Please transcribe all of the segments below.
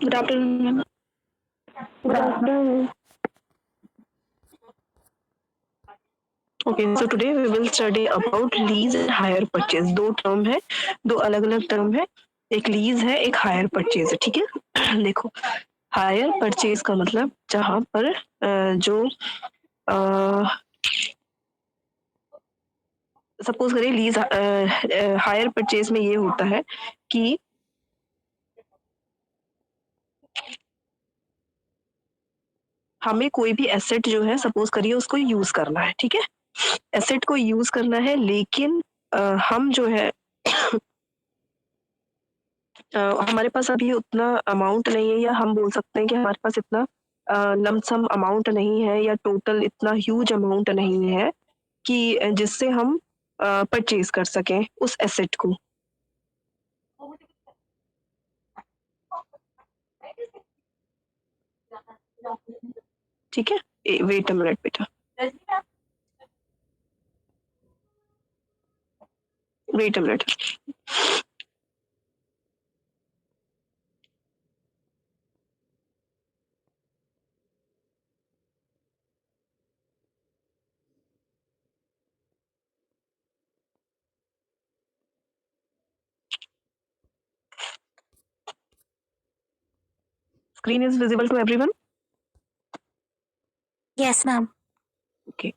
Good afternoon. Good afternoon. Okay, so today we will study about lease and hire purchase. दो term है, दो अलग अलग term है. एक लीज है, एक हायर परचेज है. ठीक है. देखो, हायर परचेज का मतलब जहां पर जो सपोज करिए लीज हायर परचेज में ये होता है कि हमें कोई भी एसेट जो है सपोज करिए उसको यूज करना है. ठीक है, एसेट को यूज करना है, लेकिन हम जो है हमारे पास अभी उतना अमाउंट नहीं है, या हम बोल सकते हैं कि हमारे पास इतना लमसम अमाउंट नहीं है, या टोटल इतना ह्यूज अमाउंट नहीं है कि जिससे हम परचेज कर सकें उस एसेट को. ठीक है, वेट अ मिनट बेटा, wait a minute. Screen is visible to everyone. Yes, ma'am. Okay.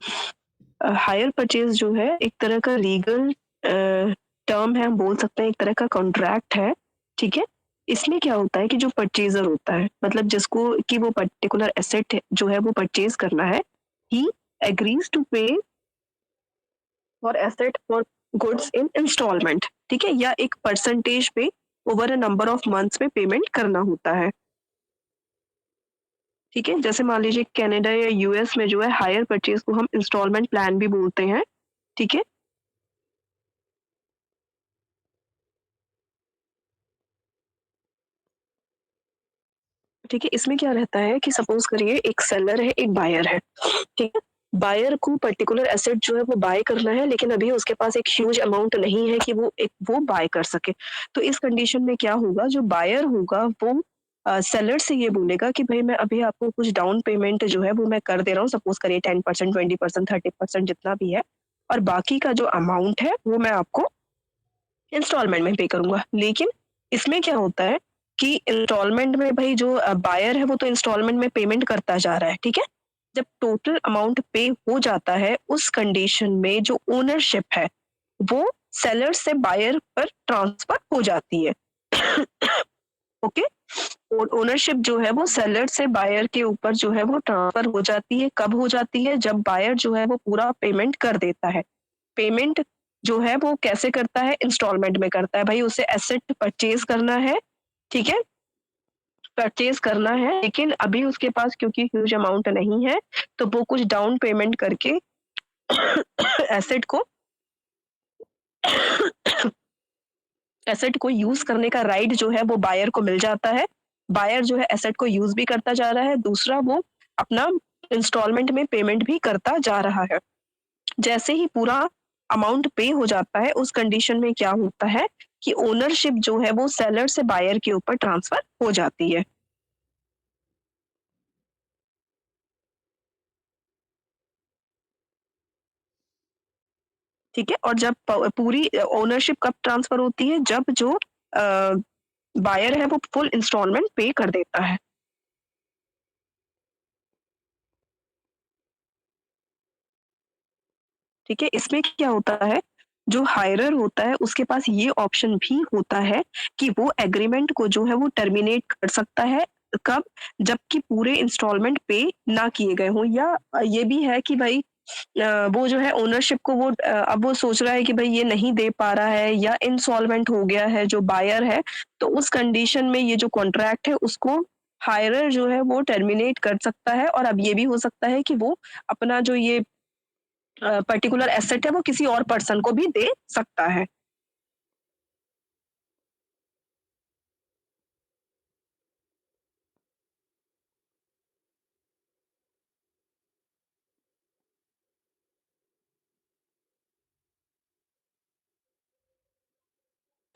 Hire purchase जो है एक तरह का लीगल टर्म है, हम बोल सकते हैं एक तरह का कॉन्ट्रैक्ट है. ठीक है, इसमें क्या होता है कि जो परचेजर होता है, मतलब जिसको कि वो पर्टिकुलर एसेट जो है वो परचेज करना है, he agrees to pay for asset for goods in instalment. ठीक है, या एक percentage pay over a number of months में पेमेंट करना होता है. ठीक है, जैसे मान लीजिए कनाडा या यूएस में जो है हायर परचेज को हम इंस्टॉलमेंट प्लान भी बोलते हैं. ठीक है, ठीक है, इसमें क्या रहता है कि सपोज करिए एक सेलर है, एक बायर है. ठीक है, बायर को पर्टिकुलर एसेट जो है वो बाय करना है, लेकिन अभी उसके पास एक ह्यूज अमाउंट नहीं है कि वो बाय कर सके. तो इस कंडीशन में क्या होगा, जो बायर होगा वो सेलर से ये बोलेगा कि भाई मैं अभी आपको कुछ डाउन पेमेंट जो है वो मैं कर दे रहा हूँ, सपोज करिए 10%, 20%, 30% जितना भी है, और बाकी का जो अमाउंट है वो मैं आपको इंस्टॉलमेंट में पे करूंगा. लेकिन इसमें क्या होता है कि इंस्टॉलमेंट में भाई जो बायर है वो तो इंस्टॉलमेंट में पेमेंट करता जा रहा है. ठीक है, जब टोटल अमाउंट पे हो जाता है उस कंडीशन में जो ओनरशिप है वो सेलर से बायर पर ट्रांसफर हो जाती है. ओके, और ओनरशिप जो है वो सेलर से बायर के ऊपर जो है वो ट्रांसफर हो जाती है. कब हो जाती है, जब बायर जो है वो पूरा पेमेंट कर देता है. पेमेंट जो है वो कैसे करता है, इंस्टॉलमेंट में करता है. भाई उसे एसेट परचेज करना है. ठीक है, परचेज करना है, लेकिन अभी उसके पास क्योंकि ह्यूज अमाउंट नहीं है, तो वो कुछ डाउन पेमेंट करके एसेट को एसेट को यूज करने का राइट जो है वो बायर को मिल जाता है. बायर जो है एसेट को यूज भी करता जा रहा है, दूसरा वो अपना इंस्टॉलमेंट में पेमेंट भी करता जा रहा है. जैसे ही पूरा अमाउंट पे हो जाता है उस कंडीशन में क्या होता है कि ओनरशिप जो है वो सेलर से बायर के ऊपर ट्रांसफर हो जाती है. ठीक है, और जब पूरी ओनरशिप कब ट्रांसफर होती है, जब जो बायर है वो फुल इंस्टॉलमेंट पे कर देता है. ठीक है, इसमें क्या होता है, जो हायरर होता है उसके पास ये ऑप्शन भी होता है कि वो एग्रीमेंट को जो है वो टर्मिनेट कर सकता है. कब, जबकि पूरे इंस्टॉलमेंट पे ना किए गए हों, या ये भी है कि भाई वो जो है ओनरशिप को वो अब वो सोच रहा है कि भाई ये नहीं दे पा रहा है या इंसॉल्वेंट हो गया है जो बायर है, तो उस कंडीशन में ये जो कॉन्ट्रैक्ट है उसको हायरर जो है वो टर्मिनेट कर सकता है. और अब ये भी हो सकता है कि वो अपना जो ये पर्टिकुलर एसेट है वो किसी और पर्सन को भी दे सकता है.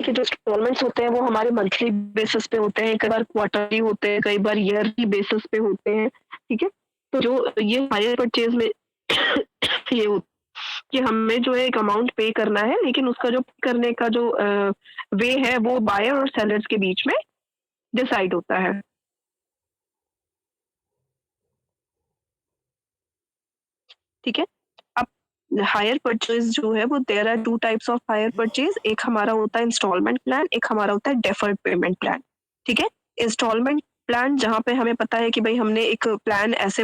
कि जो इंस्टॉलमेंट्स होते हैं वो हमारे मंथली बेसिस पे होते हैं, कई बार क्वार्टरली होते हैं, कई बार ईयरली बेसिस पे होते हैं, ठीक है? तो जो ये हायर परचेज़ में ये होता है कि हमें जो है एक अमाउंट पे करना है, लेकिन उसका जो करने का जो वे है वो बायर और सेलर्स के बीच में डिसाइड होता है। ठीक है? अब हायर परचेज़ जो है वो there are 2 types of hire purchase, एक हमारा होता है इंस्टॉलमेंट प्लान, एक हमारा होता है डेफर्ड पेमेंट प्लान। ठीक है? इंस्टॉलमेंट प्लान जहाँ पे हमें पता है कि भई हमने एक प्लान ऐसे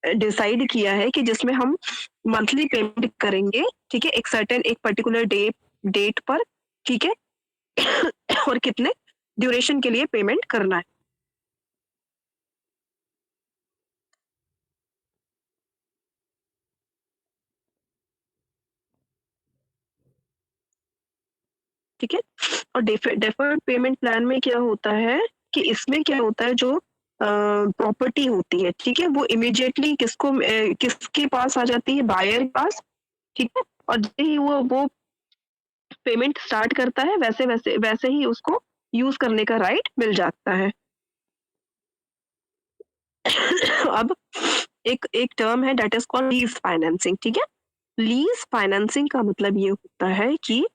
डिसाइड किया है कि जिसमें हम मंथली पेमेंट करेंगे, ठीक है? एक सर्टेन एक पर्टिकुलर डेट पर, ठीक है? और कितने ड्यूरेशन के लिए पेमेंट करना है। ठीक है? और डेफर्ड पेमेंट प्लान में क्या होता है कि इसमें क्या होता है, जो प्रॉपर्टी होती है, ठीक है? वो इमीडिएटली किसके पास आ जाती है? बायर के पास, ठीक है? और जैसे ही वो पेमेंट स्टार्ट करता है, वैसे ही उसको यूज़ करने का राइट मिल जाता है। अब एक एक टर्म है that is called lease financing, ठीक है? लीज़ फाइनेंसिंग का मतलब ये होता है कि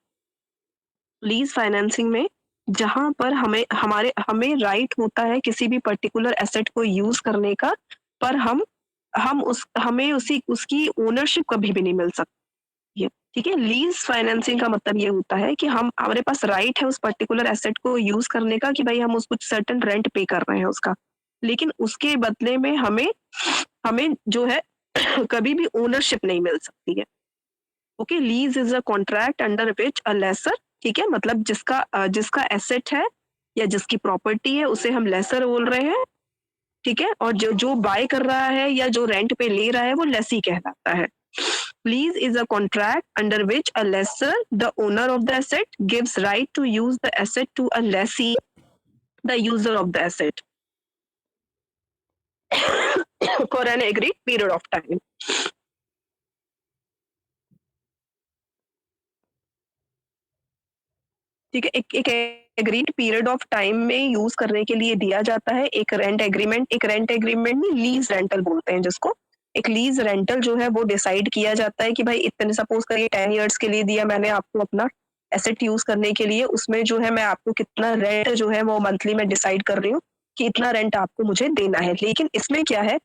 लीज़ फाइनेंसिंग में जहाँ पर हमें राइट होता है किसी भी पर्टिकुलर एसेट को यूज़ करने का, पर हम उस हमें उसी उसकी ओनरशिप कभी भी नहीं मिल सकती है, ठीक है? लीज़ फाइनेंसिंग का मतलब ये होता है कि हमारे पास राइट है उस पर्टिकुलर एसेट को यूज़ करने का कि भई हम उसको सर्टेन रेंट पे कर रहे हैं उसका। लेकिन उसके बदले में हमें हमें जो है कभी भी ओनरशिप नहीं मिल सकती है। Okay, lease is a contract under which a laser, ठीक है, मतलब जिसका एसेट है या जिसकी प्रॉपर्टी है उसे हम लेसर बोल रहे हैं, ठीक है, और जो जो बाय कर रहा है या जो रेंट पे ले रहा है वो लेसी कहलाता है। Lease is a contract under which a lessor the owner of the asset gives right to use the asset to a lessee the user of the asset for an agreed period of time. ठीक है, एक agreed period of time में use करने के लिए दिया जाता है एक रेंट एग्रीमेंट नहीं, लीज रेंटल बोलते हैं जिसको। एक लीज रेंटल जो है वो डिसाइड किया जाता है कि भाई इतने, सपोज करिए 10 इयर्स के लिए दिया मैंने आपको अपना एसेट यूज करने के लिए, उसमें जो है मैं आपको कितना रेंट जो है वो मंथली में डिसाइड कर रही हूँ कि इतना रेंट आपको मुझे देना है। लेकिन इसमें क्या है,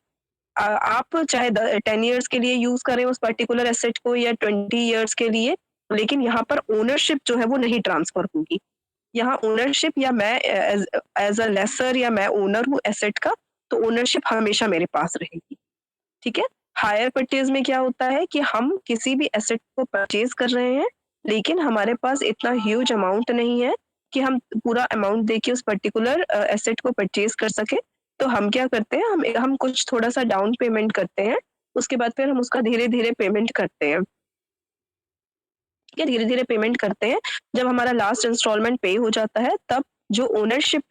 आप चाहे 10 इयर्स के लिए यूज करें उस पर्टिकुलर एसेट को या 20 इयर्स के लिए, लेकिन यहाँ पर ओनरशिप जो है वो नहीं ट्रांसफर होगी। यहाँ ओनरशिप या मैं एज एज अ लेसर या मैं ओनर हूँ एसेट का, तो ओनरशिप हमेशा मेरे पास रहेगी। ठीक है? हायर परचेज में क्या होता है कि हम किसी भी एसेट को परचेज कर रहे हैं, लेकिन हमारे पास इतना ह्यूज अमाउंट नहीं है कि हम पूरा अमाउंट देके उस पर्टिकुलर एसेट को परचेज कर सके। तो हम क्या करते हैं, हम कुछ थोड़ा-सा डाउन पेमेंट करते हैं, उसके बाद फिर हम उसका धीरे-धीरे पेमेंट करते हैं। ठीक है? धीरे-धीरे पेमेंट करते हैं। जब हमारा लास्ट इंस्टॉलमेंट पे हो जाता है, तब जो ओनरशिप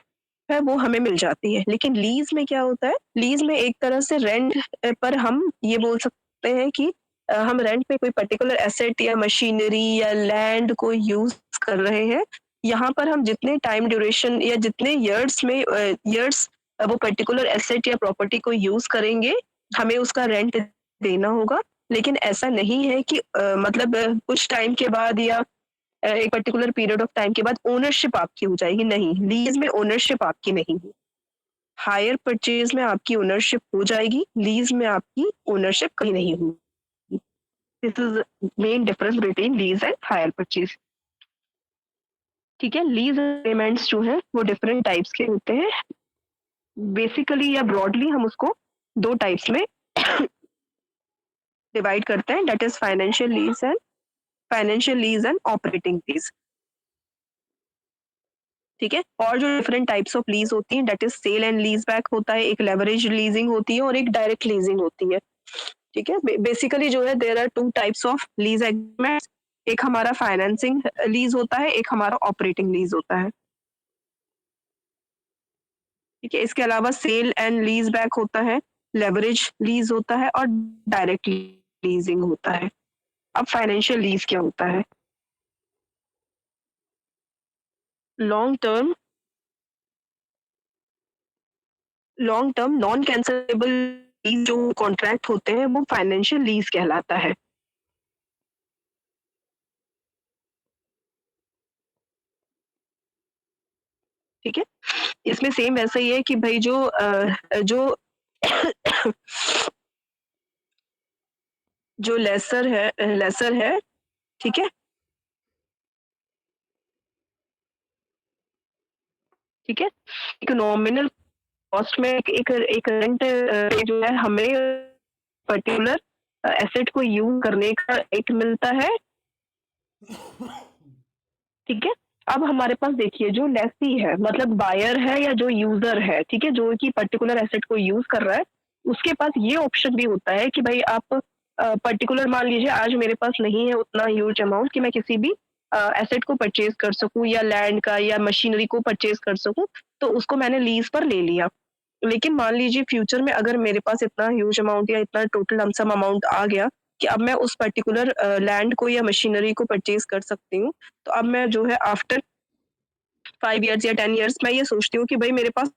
है वो हमें मिल जाती है। लेकिन लीज़ में क्या होता है, लीज़ में एक तरह से रेंट पर हम ये बोल सकते हैं कि हम रेंट पे कोई पर्टिकुलर एसेट या मशीनरी या लैंड को यूज़ कर रहे हैं। यहाँ पर हम जितने टाइम ड्यूरेशन या जितने इयर्स वो पर्टिकुलर एसेट या प्रॉपर्टी को यूज़ करेंगे, हमें उसका रेंट देना होगा। लेकिन ऐसा नहीं है कि मतलब कुछ टाइम के बाद या एक पर्टिकुलर पीरियड ऑफ टाइम के बाद ओनरशिप आपकी हो जाएगी, नहीं, लीज़ में ओनरशिप आपकी नहीं है। हायर परचेज़ में आपकी ओनरशिप हो जाएगी, लीज़ में आपकी ओनरशिप कहीं नहीं होगी। This is main difference between lease and hire purchase. ठीक है? लीज़ पेमेंट्स जो हैं वो डिफरेंट टाइप्स के होते हैं। बेसिकली या ब्रॉडली हम उसको 2 टाइप्स में डिवाइड करते हैं, that is financial lease and operating lease. ठीक है? और जो डिफरेंट टाइप्स ऑफ लीज़ होती हैं, that is sale and lease back होता है, एक लेवरेज लीजिंग होती है और एक डायरेक्ट लीजिंग होती है। ठीक है? बेसिकली जो है there are 2 types of lease agreements, एक हमारा फाइनेंसिंग लीज़ होता है, एक हमारा ऑपरेटिंग लीज़ होता है। ठीक है? इसके अलावा सेल एंड लीज़ बैक होता है, लेवरेज लीज़ होता है और डायरेक्ट लीजिंग होता है। अब फाइनेंशियल लीज़ क्या होता है? Long term non cancellable lease जो कॉन्ट्रैक्ट होते हैं वो फाइनेंशियल लीज कहलाता है। ठीक है? इसमें सेम वैसा ही है कि भाई जो जो लेसर है, ठीक है? ठीक है? एक नॉमिनल कॉस्ट में एक रेंट जो है हमें पर्टिकुलर एसेट को यूज़ करने का एक मिलता है। ठीक है? अब हमारे पास देखिए जो लेसी है मतलब बायर है या जो यूज़र है, ठीक है? जो कि पर्टिकुलर एसेट को यूज़ कर रहा है, उसके पास ये ऑप्शन भी होता है कि भाई आप पर्टिकुलर मान लीजिए आज मेरे पास नहीं है उतना ह्यूज अमाउंट कि मैं किसी भी एसेट को परचेज़ कर सकूँ या लैंड का या मशीनरी को परचेज़ कर सकूँ, तो उसको मैंने लीज़ पर ले लिया। लेकिन मान लीजिए फ्यूचर में अगर मेरे पास इतना ह्यूज अमाउंट या इतना टोटल लमसम अमाउंट आ गया कि अब मैं उस पर्टिकुलर लैंड को या मशीनरी को परचेज़ कर सकती हूँ, तो अब मैं जो है आफ्टर 5 इयर्स या 10 इयर्स मैं ये सोचती हूँ कि भाई मेरे पास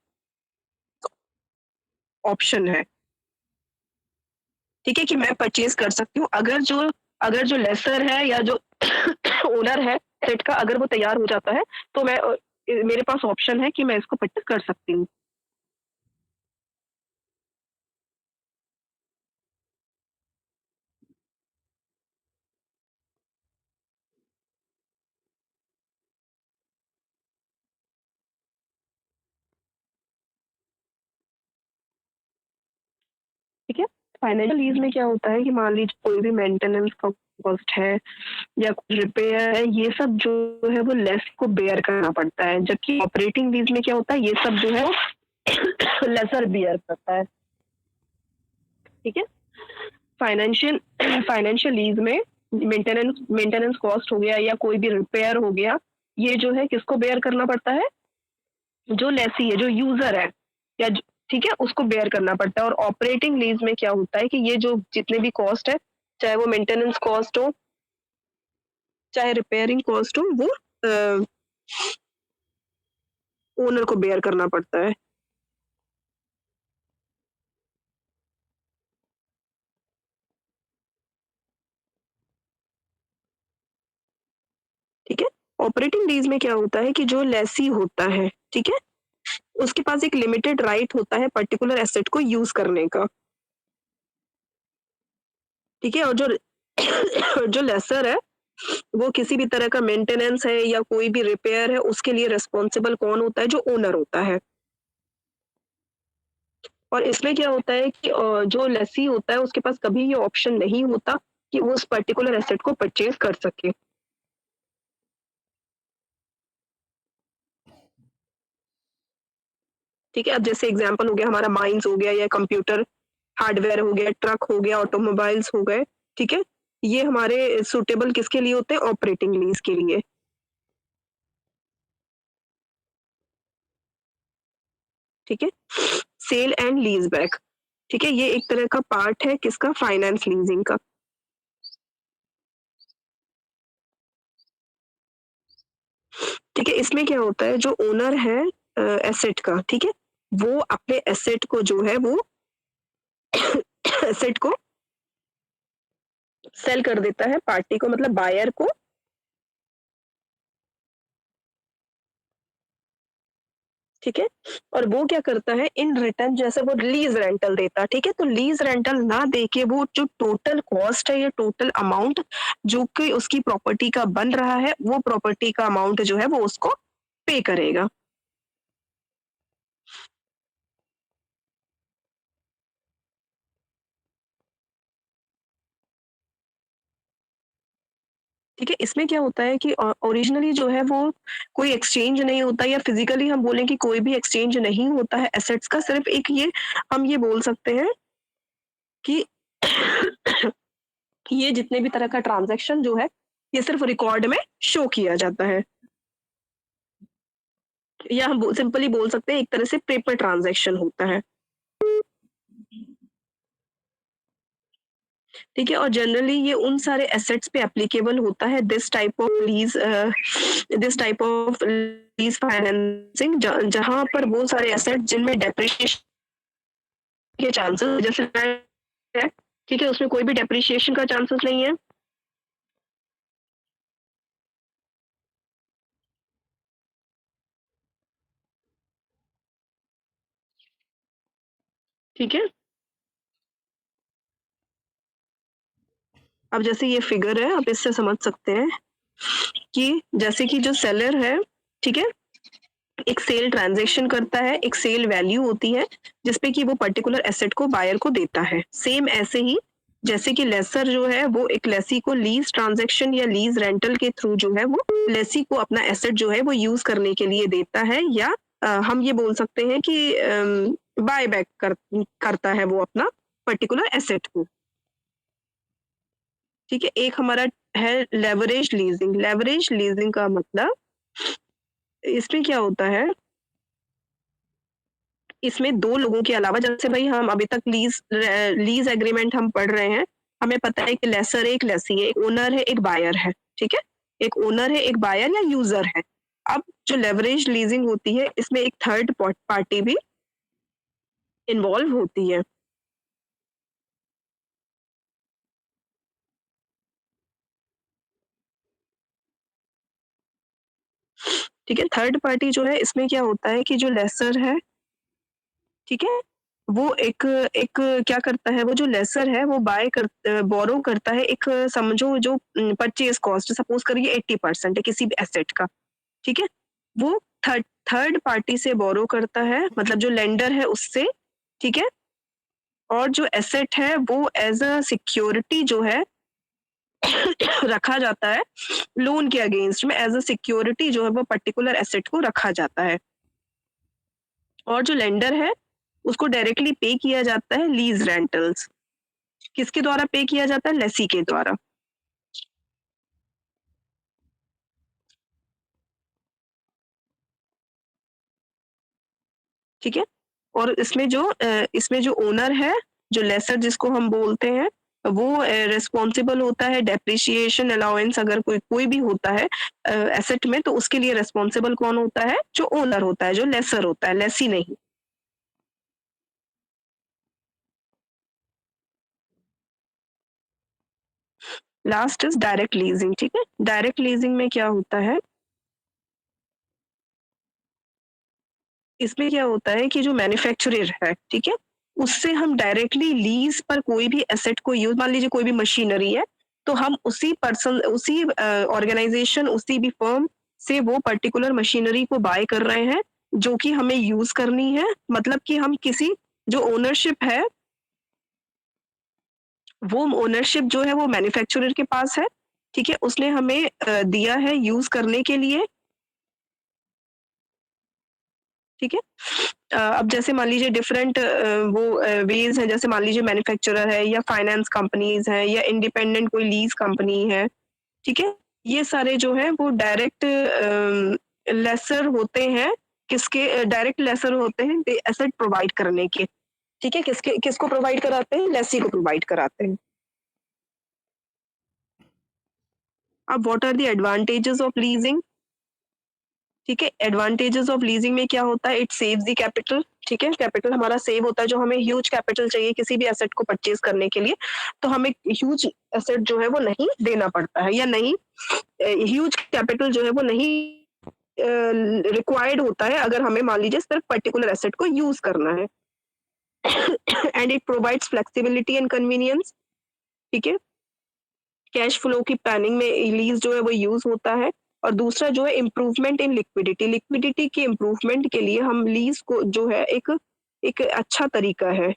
ऑप्शन है, ठीक है? कि मैं परचेज़ कर सकती हूँ। अगर जो लेसर है या जो ओनर है सेट का अगर वो तैयार हो जाता है, तो मेरे पास ऑप्शन है कि मैं इसको परचेज़ कर सकती हूँ। ठीक है? फाइनेंशियल लीज़ में क्या होता है कि मान लीजिए कोई भी मेंटेनेंस का कॉस्ट है या कुछ रिपेयर है, ये सब जो है वो लेस को बेयर करना पड़ता है। जबकि ऑपरेटिंग लीज़ में क्या होता है, ये सब जो है वो लेसर बेयर करता है। ठीक है? फाइनेंशियल फाइनेंशियल लीज़ में मेंटेनेंस कॉस्ट हो गया या कोई भी रिपेयर हो गया, ये जो है किसको बेयर करना पड़ता है? जो लेसी है, जो यूज़र है या ज ठीक है? उसको बेयर करना पड़ता है और ऑपरेटिंग लीज़ में क्या होता है कि ये जो जितने भी कॉस्ट है, चाहे वो मेंटेनेंस कॉस्ट हो, चाहे रिपेयरिंग कॉस्ट हो, वो ओनर को बेयर करना पड़ता है। ठीक है? ऑपरेटिंग लीज़ में क्या होता है कि जो लेसी होता है, ठीक है? उसके पास एक लिमिटेड राइट होता है पर्टिकुलर एसेट को यूज़ करने का। ठीक है? और जो जो लेसर है, वो किसी भी तरह का मेंटेनेंस है या कोई भी रिपेयर है, उसके लिए रिस्पॉन्सिबल कौन होता है? जो ओनर होता है। और इसमें क्या होता है कि जो लेसी होता है, उसके पास कभी ये ऑप्शन नहीं होता कि वो उस पर्टिकुलर एसेट को परचेज़ कर सके। ठीक है? अब जैसे एग्ज़ाम्पल हो गया हमारा माइन्स हो गया या कंप्यूटर हार्डवेयर हो गया, ट्रक हो गया, ऑटोमोबाइल्स हो गए, ठीक है? ये हमारे सूटेबल किसके लिए होते हैं? ऑपरेटिंग लीज़ के लिए। ठीक है? सेल एंड लीज़ बैक, ठीक है? ये एक तरह का पार्ट है किसका? फाइनेंस लीज़िंग का। ठीक है? इसमें क्या होता है जो ओनर है एसेट का, ठीक है? वो अपने एसेट को जो है वो एसेट को सेल कर देता है पार्टी को मतलब बायर को। ठीक है? और वो क्या करता है इन रिटर्न जैसे वो लीज़ रेंटल देता है, ठीक है? तो लीज़ रेंटल ना देके वो जो टोटल कॉस्ट है या टोटल अमाउंट जो कि उसकी प्रॉपर्टी का बन रहा है, वो प्रॉपर्टी का अमाउंट जो है वो उसको पे करेगा। ठीक है? इसमें क्या होता है कि ओरिजिनली जो है वो कोई एक्सचेंज नहीं होता या फिज़िकली हम बोलें कि कोई भी एक्सचेंज नहीं होता है एसेट्स का, सिर्फ़ एक ये हम ये बोल सकते हैं कि ये जितने भी तरह का ट्रांज़ैक्शन जो है, ये सिर्फ़ रिकॉर्ड में शो किया जाता है। या हम सिंपली बोल सकते हैं एक तरह से पेपर ट्रांज़ैक्शन होता है। ठीक है, और जनरली ये उन सारे एसेट्स पे एप्लीकेबल होता है this type of lease financing, जहां पर वो सारे एसेट जिनमें डेप्रिसिएशन के चांसेस, जैसे है, ठीक है, उसमें कोई भी डेप्रिसिएशन का चांसेस नहीं है। ठीक है, अब जैसे ये फिगर है, आप इससे समझ सकते हैं कि जैसे कि जो सेलर है, ठीक है, एक सेल ट्रांजैक्शन करता है, एक सेल वैल्यू होती है जिसपे कि वो पर्टिकुलर एसेट को बायर को देता है। सेम ऐसे ही जैसे कि लेसर जो है वो एक लेसी को लीज ट्रांजैक्शन या लीज रेंटल के थ्रू जो है वो लेसी को अपना एसेट जो है वो यूज करने के लिए देता है, या हम ये बोल सकते हैं कि बाय बैक करता है वो अपना पर्टिकुलर एसेट को। ठीक है, एक हमारा है लेवरेज लीजिंग। लेवरेज लीजिंग का मतलब इसमें क्या होता है, इसमें 2 लोगों के अलावा, जैसे भाई हम अभी तक लीज़ एग्रीमेंट हम पढ़ रहे हैं, हमें पता है कि लेसर है, एक लेसी है, एक ओनर है, एक बायर है, ठीक है? एक ओनर है, एक बायर या यूज़र है। अब जो लेवरेज लीजिंग होती है, इसमें एक थर्ड पार्टी भी इन्वॉल्व होती है। ठीक है? थर्ड पार्टी जो है, इसमें क्या होता है कि जो लेसर है, ठीक है? वो एक एक क्या करता है, वो जो लेसर है वो बोरो करता है, एक समझो जो परचेज़ कॉस्ट सपोज़ करिए 80% है किसी भी एसेट का, ठीक है? वो थर्ड पार्टी से बोरो करता है, मतलब जो लेंडर है उससे, ठीक है? और जो एसेट है वो एज़ अ सिक्योरिटी जो है रखा जाता है, लोन के अगेंस्ट में एज़ अ सिक्योरिटी जो है वो पर्टिकुलर एसेट को रखा जाता है। और जो लेंडर है, उसको डायरेक्टली पे किया जाता है लीज़ रेंटल्स। किसके द्वारा पे किया जाता है? लेसी के द्वारा। ठीक है? और इसमें जो ओनर है, जो लेसर जिसको हम बोलते हैं, वो रिस्पॉन्सिबल होता है डेप्रिसिएशन अलाउंस अगर कोई भी होता है एसेट में, तो उसके लिए रिस्पॉन्सिबल कौन होता है? जो ओनर होता है, जो लेसर होता है, लेसी नहीं। लास्ट इज़ डायरेक्ट लीजिंग, ठीक है? डायरेक्ट लीजिंग में क्या होता है, इसमें क्या होता है कि जो मैन्युफैक्चरर है, ठीक है? उससे हम डायरेक्टली लीज़ पर कोई भी एसेट को यूज़, मान लीजिए कोई भी मशीनरी है, तो हम उसी ऑर्गेनाइज़ेशन, उसी भी फर्म से वो पर्टिकुलर मशीनरी को बाय कर रहे हैं, जो कि हमें यूज़ करनी है। मतलब कि हम किसी जो ओनरशिप है, वो ओनरशिप जो है वो मैन्युफैक्चरर के पास है, ठीक है? उसने हमें दिया है यूज़ करने के लिए, ठीक है? अब जैसे मान लीजिए डिफरेंट वेज़ हैं, जैसे मान लीजिए मैन्युफैक्चरर है या फाइनेंस कंपनीज़ हैं या इंडिपेंडेंट कोई लीज़ कंपनी है, ठीक है? ये सारे जो हैं वो लेसर होते हैं, डायरेक्ट लेसर होते हैं एसेट प्रोवाइड करने के, ठीक है? किसको प्रोवाइड कराते हैं? लेसी को प्रोवाइड कराते हैं। अब what are the advantages of leasing? ठीक है, एडवांटेजेस ऑफ लीजिंग में क्या होता है, इट सेव्स द कैपिटल, ठीक है, कैपिटल हमारा सेव होता है, जो हमें ह्यूज कैपिटल चाहिए किसी भी एसेट को परचेज करने के लिए, तो हमें ह्यूज एसेट जो है वो नहीं देना पड़ता है, या नहीं ह्यूज कैपिटल जो है वो नहीं रिक्वायर्ड होता है, अगर हमें मान लीजिए सिर्फ पर्टिकुलर एसेट को यूज करना है। And it provides flexibility and convenience, ठीक है, कैश फ्लो की प्लानिंग में लीज जो है वो यूज होता है। और दूसरा जो है इम्प्रूवमेंट इन लिक्विडिटी, लिक्विडिटी के इम्प्रूवमेंट के लिए हम लीज को जो है एक एक अच्छा तरीका है,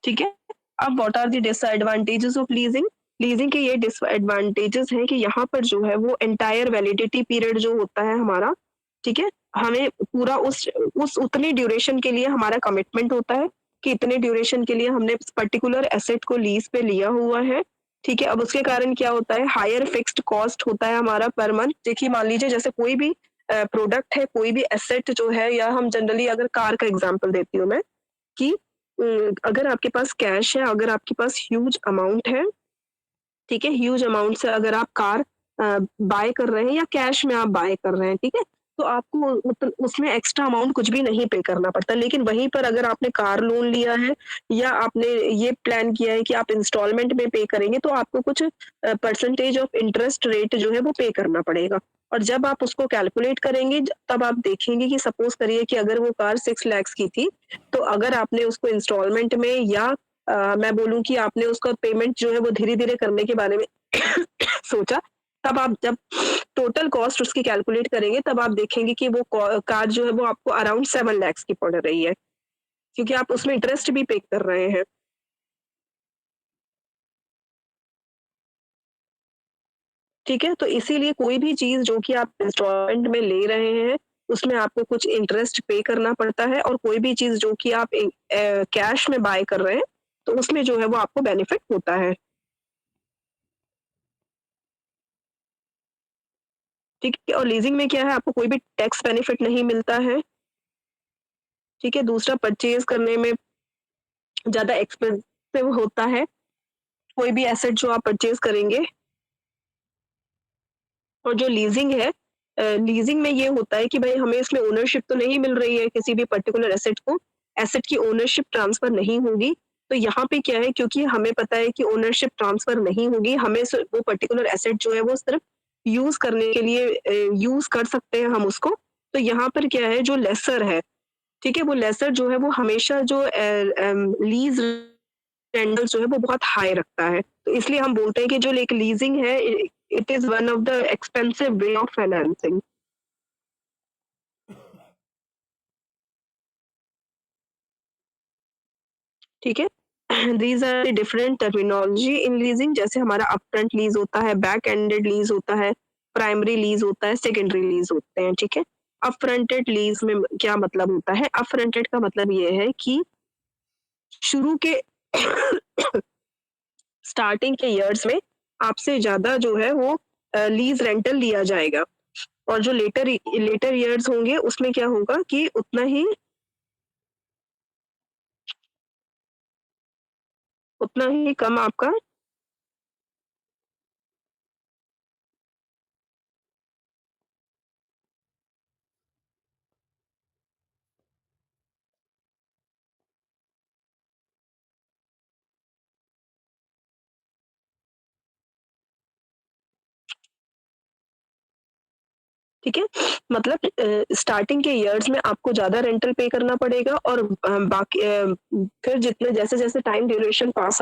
ठीक है। अब what are the disadvantages of leasing? Leasing के ये डिसएडवांटेजेस हैं कि यहाँ पर जो है वो एंटायर वैलिडिटी पीरियड जो होता है हमारा, ठीक है, हमें पूरा उस उतनी ड्यूरेशन के लिए हमारा कमिटमेंट होता है कि इतने ड्यूरेशन के लिए हमने पर्टिकुलर एसेट को लीज पे लिया हुआ है, ठीक है। अब उसके कारण क्या होता है, हायर फिक्स्ड कॉस्ट होता है हमारा पर मंथ। देखिए मान लीजिए जैसे कोई भी प्रोडक्ट है, कोई भी एसेट जो है, या हम जनरली अगर कार का एग्जांपल देती हूँ मैं, कि अगर आपके पास कैश है, अगर आपके पास ह्यूज अमाउंट है, ठीक है? ह्यूज अमाउंट से अगर आप कार बाय कर रहे हैं या कैश में आप बाय कर रहे हैं, ठीक है? तो आपको मतलब उसमें एक्स्ट्रा अमाउंट कुछ भी नहीं पे करना पड़ता। लेकिन वहीं पर अगर आपने कार लोन लिया है या आपने ये प्लान किया है कि आप इंस्टॉलमेंट में पे करेंगे, तो आपको कुछ परसेंटेज ऑफ इंटरेस्ट रेट जो है वो पे करना पड़ेगा। और जब आप उसको कैलकुलेट करेंगे तब आप देखेंगे कि सपोज़ करिए कि अगर वो कार 6 लैक्स की थी, तो अगर आपने उसको इंस्टॉलमेंट में या मैं बोलूँ कि आपने उसका पेमेंट जो है वो धीरे-धीरे करने के बारे में सोचा, तब आप जब टोटल कॉस्ट उसकी कैलकुलेट करेंगे, तब आप देखेंगे कि वो कार जो है वो आपको अराउंड 7 लैक्स की पड़ रही है, क्योंकि आप उसमें इंटरेस्ट भी पे कर रहे हैं। ठीक है? तो इसीलिए कोई भी चीज़ जो कि आप इंस्टॉलमेंट में ले रहे हैं, उसमें आपको कुछ इंटरेस्ट पे करना पड़ता है, और कोई भी चीज़ जो कि आप कैश में बाय कर रहे हैं, तो उसमें जो है वो आपको बेनिफिट होता है। ठीक है? और लीज़िंग में क्या है, आपको कोई भी टैक्स बेनिफिट नहीं मिलता है। ठीक है? दूसरा, परचेज़ करने में ज़्यादा एक्सपेंसिव होता है, कोई भी एसेट जो आप परचेज़ करेंगे। और जो लीज़िंग है, लीज़िंग में ये होता है कि भई हमें इसमें ओनरशिप तो नहीं मिल रही है किसी भी पर्टिकुलर एसेट को, एसेट की ओनरशिप ट्रांसफ़र नहीं होगी। तो यहाँ पे क्या है, क्योंकि हमें पता है कि ओनरशिप ट्रांसफ़र नहीं होगी, हमें वो पर्टिकुलर एसेट जो है वो सिर्फ़ यूज़ करने के लिए यूज़ कर सकते हैं हम उसको। तो यहाँ पर क्या है, जो लेसर है, ठीक है? वो लेसर जो है वो हमेशा जो लीज़ रेंटल जो है वो बहुत हाई रखता है। तो इसलिए हम बोलते हैं कि जो एक लीज़िंग है, it is one of the expensive way of financing. ठीक है? These are the different terminology in leasing, जैसे हमारा अपफ्रंट लीज़ होता है, बैक एंडेड लीज़ होता है, प्राइमरी लीज़ होता है, सेकेंडरी लीज़ होते हैं, ठीक है? अपफ्रंटेड लीज़ में क्या मतलब होता है? अपफ्रंटेड का मतलब ये है कि शुरू के स्टार्टिंग के इयर्स में आपसे ज़्यादा जो है वो लीज़ रेंटल लिया जाएगा, और जो लेटर इयर्स होंगे उसमें क्या होगा कि उतना ही कम आपका। ठीक है? मतलब स्टार्टिंग के इयर्स में आपको ज़्यादा रेंटल पे करना पड़ेगा, और बाकी फिर जितने जैसे-जैसे टाइम ड्यूरेशन पास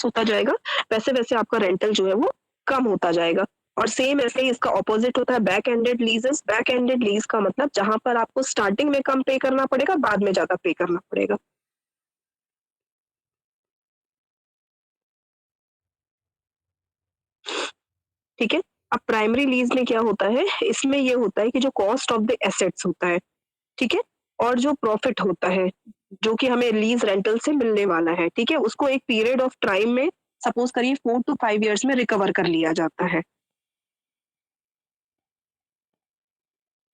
होता जाएगा, वैसे-वैसे आपका रेंटल जो है वो कम होता जाएगा। और सेम ऐसे ही इसका अपोज़िट होता है back ended leases. Back ended lease का मतलब जहाँ पर आपको स्टार्टिंग में कम पे करना पड़ेगा, बाद में ज़्यादा पे करना पड़ेगा। ठीक है? अब प्राइमरी लीज़ में क्या होता है, इसमें ये होता है कि जो कॉस्ट ऑफ द एसेट्स होता है, ठीक है? और जो प्रॉफिट होता है, जो कि हमें लीज़ रेंटल से मिलने वाला है, ठीक है? उसको एक पीरियड ऑफ टाइम में, सपोज़ करिए 4 टू 5 इयर्स में रिकवर कर लिया जाता है,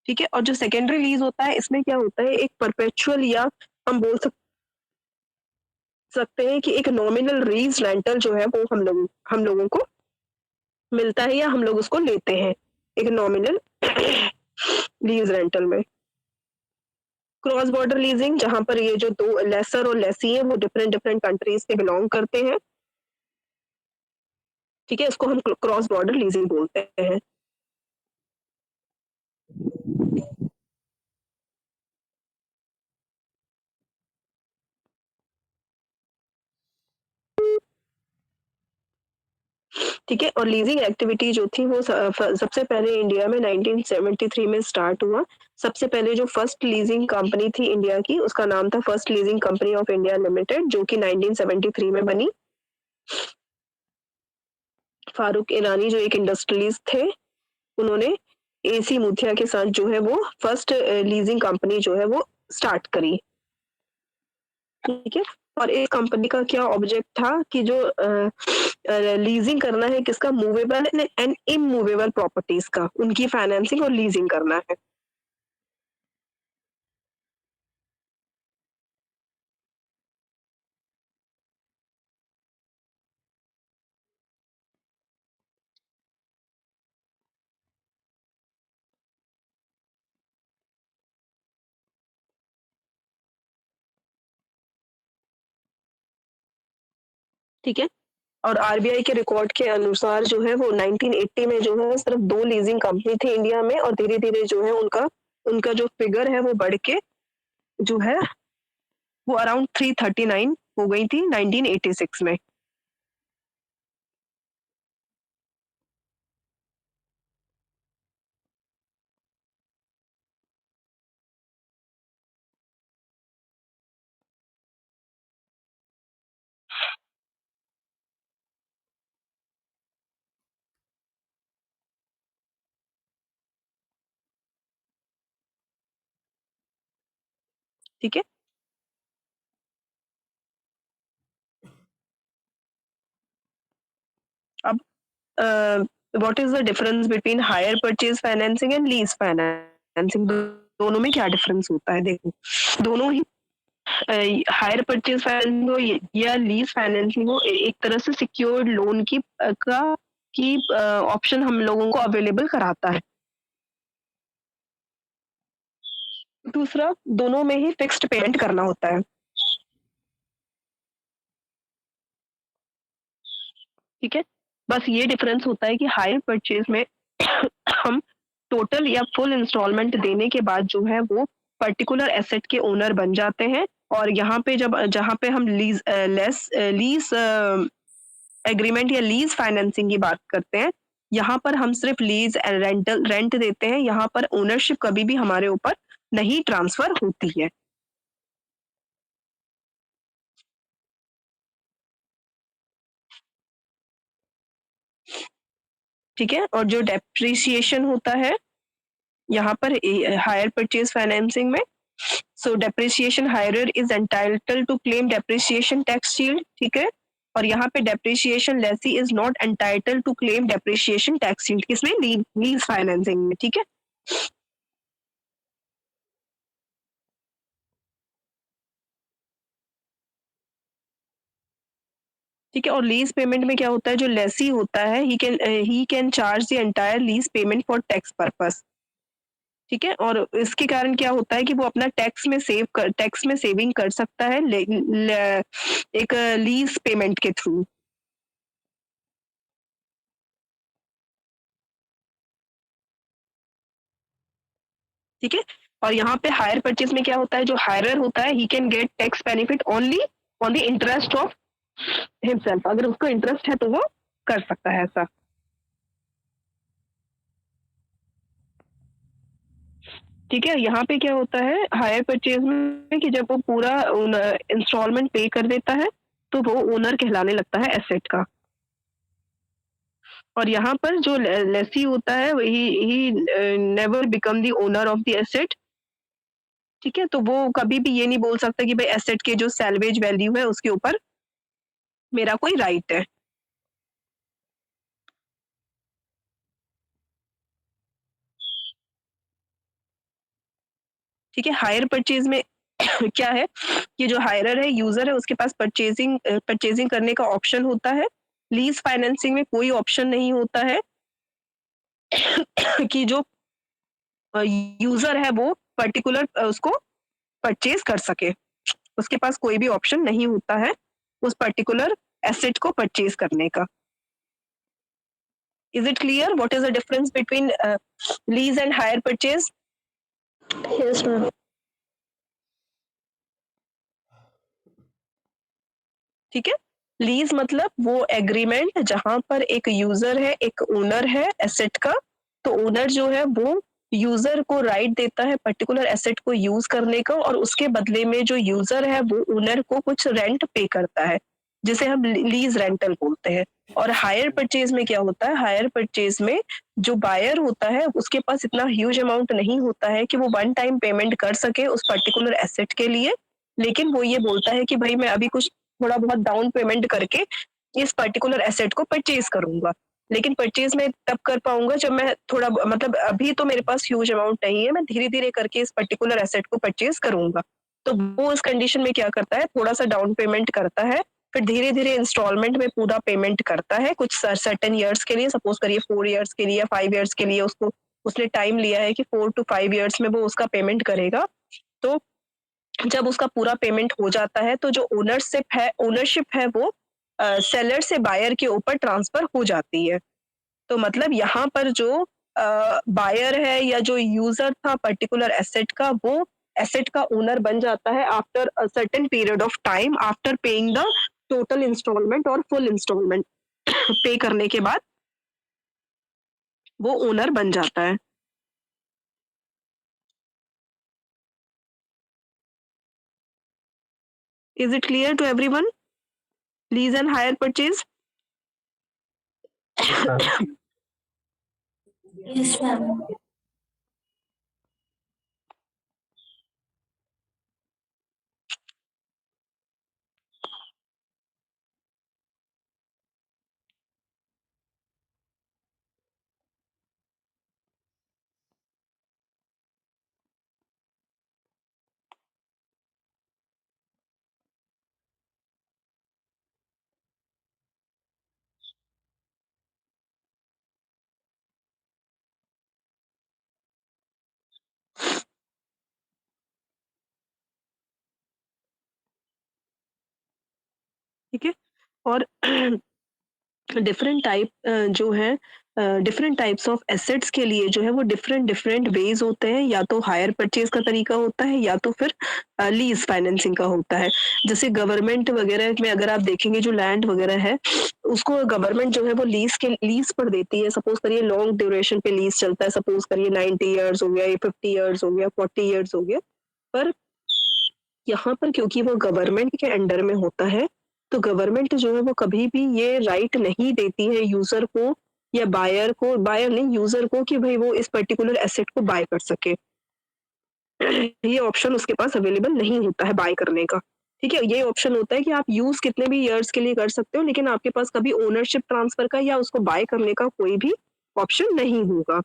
ठीक है? और जो सेकेंडरी लीज़ होता है, इसमें क्या होता है, एक परपेचुअल, या हम बोल सकते हैं कि एक नॉमिनल लीज़ रेंटल जो है वो हम लोगों को मिलता है, या हम लोग उसको लेते हैं, एक नॉमिनल लीज़ रेंटल में। क्रॉस बॉर्डर लीजिंग, जहाँ पर ये जो 2 लेसर और लेसी हैं वो डिफरेंट डिफरेंट कंट्रीज़ से बिलॉन्ग करते हैं, ठीक है? इसको हम क्रॉस बॉर्डर लीजिंग बोलते हैं। ठीक है? और लीजिंग एक्टिविटी जो थी वो सबसे पहले इंडिया में 1973 में स्टार्ट हुआ। सबसे पहले जो फर्स्ट लीजिंग कंपनी थी इंडिया की, उसका नाम था first leasing company of India limited, जो कि 1973 में बनी। फारूक ईरानी जो एक इंडस्ट्रियलिस्ट थे, उन्होंने एसी मूथिया के साथ जो है वो फर्स्ट लीजिंग कंपनी जो है वो स्टार्ट करी। ठीक है? और इस कंपनी का क्या ऑब्जेक्ट था कि जो लीजिंग करना है किसका, मूवेबल एंड इमूवेबल प्रॉपर्टीज का, उनकी फाइनेंसिंग और लीजिंग करना है। ठीक है? और आरबीआई के रिकॉर्ड के अनुसार जो है वो 1980 में जो है सिर्फ 2 लीजिंग कंपनी थी इंडिया में, और धीरे-धीरे जो है उनका उनका जो फिगर है वो बढ़ के जो है वो अराउंड 339 हो गई थी 1986 में। ठीक है? अब what is the difference between hire purchase financing and lease financing, दोनों में क्या डिफरेंस होता है? देखो, दोनों ही हायर परचेज़ फाइनेंसिंग हो या लीज़ फाइनेंसिंग हो, एक तरह से सिक्योर्ड लोन की ऑप्शन हम लोगों को अवेलेबल कराता है। दूसरा, दोनों में ही फिक्स्ड पेमेंट करना होता है। ठीक है? बस ये डिफरेंस होता है कि हायर परचेज़ में हम टोटल या फुल इंस्टॉलमेंट देने के बाद जो है वो पर्टिकुलर एसेट के ओनर बन जाते हैं, और यहाँ पे जब जहाँ पे हम लीज़ एग्रीमेंट या लीज़ फाइनेंसिंग की बात करते हैं, यहाँ पर हम सिर्फ लीज़ रेंट देते हैं, यहाँ पर ओनरशिप कभी भी हमारे ऊपर नहीं ट्रांसफ़र होती है। ठीक है? और जो डेप्रिसिएशन होता है यहाँ पर हायर परचेज़ फाइनेंसिंग में, so depreciation hirer is entitled to claim depreciation tax shield, ठीक है? और यहाँ पे depreciation lessee is not entitled to claim depreciation tax shield, किसमें? लीज़ फाइनेंसिंग में, ठीक है? ठीक है? और लीज़ पेमेंट में क्या होता है, जो लेसी होता है he can charge the entire lease payment for tax purpose, ठीक है? और इसके कारण क्या होता है कि वो अपना टैक्स में सेविंग कर सकता है एक लीज़ पेमेंट के थ्रू। ठीक है? और यहाँ पे हायर परचेज़ में क्या होता है, जो हायरर होता है he can get tax benefit only on the interest of himself, अगर उसको इंटरेस्ट है तो वो कर सकता है ऐसा। ठीक है? यहाँ पे क्या होता है हायर परचेज़ में कि जब वो पूरा इंस्टॉलमेंट पे कर देता है, तो वो ओनर कहलाने लगता है एसेट का। और यहाँ पर जो लेसी होता है he never become the owner of the asset, ठीक है? तो वो कभी भी ये नहीं बोल सकता कि भाई एसेट के जो सैल्वेज वैल्यू है उसके ऊपर मेरा कोई राइट है। ठीक है? हायर परचेज़ में क्या है कि जो हायरर है, यूज़र है, उसके पास परचेज़िंग करने का ऑप्शन होता है। लीज़ फाइनेंसिंग में कोई ऑप्शन नहीं होता है कि जो यूज़र है वो पर्टिकुलर उसको परचेज़ कर सके। उसके पास कोई भी ऑप्शन नहीं होता है उस पर्टिकुलर एसेट को परचेज़ करने का। Is it clear what is the difference between lease and hire purchase? Yes, ma'am. ठीक है? लीज़ मतलब वो एग्रीमेंट जहाँ पर एक यूज़र है, एक ओनर है एसेट का, तो ओनर जो है वो यूज़र को राइट देता है पर्टिकुलर एसेट को यूज़ करने का, और उसके बदले में जो यूज़र है वो ओनर को कुछ रेंट पे करता है, जिसे हम लीज़ रेंटल बोलते हैं। और हायर परचेज़ में क्या होता है, हायर परचेज़ में जो बायर होता है उसके पास इतना ह्यूज अमाउंट नहीं होता है कि वो वन टाइम पेमेंट कर सके उस पर्टिकुलर एसेट के लिए, लेकिन वो ये बोलता है कि भाई मैं अभी कुछ थोड़ा बहुत डाउन पेमेंट करके इस पर्टिकुलर एसेट को परचेज़ करूँगा। लेकिन परचेज़ मैं तब कर पाऊँगा जब मैं थोड़ा मतलब अभी तो मेरे पास ह्यूज अमाउंट नहीं है, मैं धीरे-धीरे करके इस पर्टिकुलर एसेट को परचेज़ करूँगा। तो वो उस कंडीशन में क्या करता है, थोड़ा-सा डाउन पेमेंट करता है, फिर धीरे-धीरे इंस्टॉलमेंट में पूरा पेमेंट करता है कुछ सर्टेन ईयर्स के लिए, सपोज़ करिए 4 ईयर्स के लिए या 5 ईयर्स के लिए उसने टाइम लिया है कि 4 टू 5 ईयर्स में वो उसका पेमेंट करेगा। तो जब उसका पूरा पेमेंट हो जाता है तो जो ओनरशिप है वो सेलर से बायर के ऊपर ट्रांसफर हो जाती है। तो मतलब यहाँ पर जो बायर है या जो यूजर था पर्टिकुलर एसेट का, वो एसेट का ओनर बन जाता है after a certain period of time, after paying the total instalment और फुल इंस्टॉलमेंट पे करने के बाद वो ओनर बन जाता है। Is it clear to everyone? Lease and hire purchase? Yes, ma'am. ठीक है। और डिफरेंट टाइप जो है डिफरेंट टाइप्स ऑफ एसेट्स के लिए जो है वो डिफरेंट डिफरेंट वेज होते हैं, या तो हायर परचेज का तरीका होता है या तो फिर लीज फाइनेंसिंग का होता है। जैसे गवर्नमेंट वगैरह में अगर आप देखेंगे जो लैंड वगैरह है, उसको गवर्नमेंट जो है वो लीज पर देती है। सपोज करिए लॉन्ग ड्यूरेशन पे लीज चलता है, सपोज करिए 90 ईयर्स हो गया, 50 ईयर्स हो गया, 40 ईयर्स हो गया। पर यहाँ पर क्योंकि वो गवर्नमेंट के अंडर में होता है, तो गवर्नमेंट जो है वो कभी भी ये राइट नहीं देती है यूजर को या बायर को, बायर नहीं यूजर को, कि भाई वो इस पर्टिकुलर एसेट को बाय कर सके। ये ऑप्शन उसके पास अवेलेबल नहीं होता है बाय करने का। ठीक है, ये ऑप्शन होता है कि आप यूज कितने भी ईयर्स के लिए कर सकते हो, लेकिन आपके पास कभी ओनरशिप ट्रांसफर का या उसको बाय करने का कोई भी ऑप्शन नहीं होगा।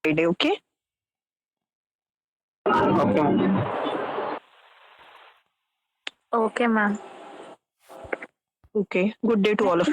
Okay. Okay, ma'am. Okay, good day to all of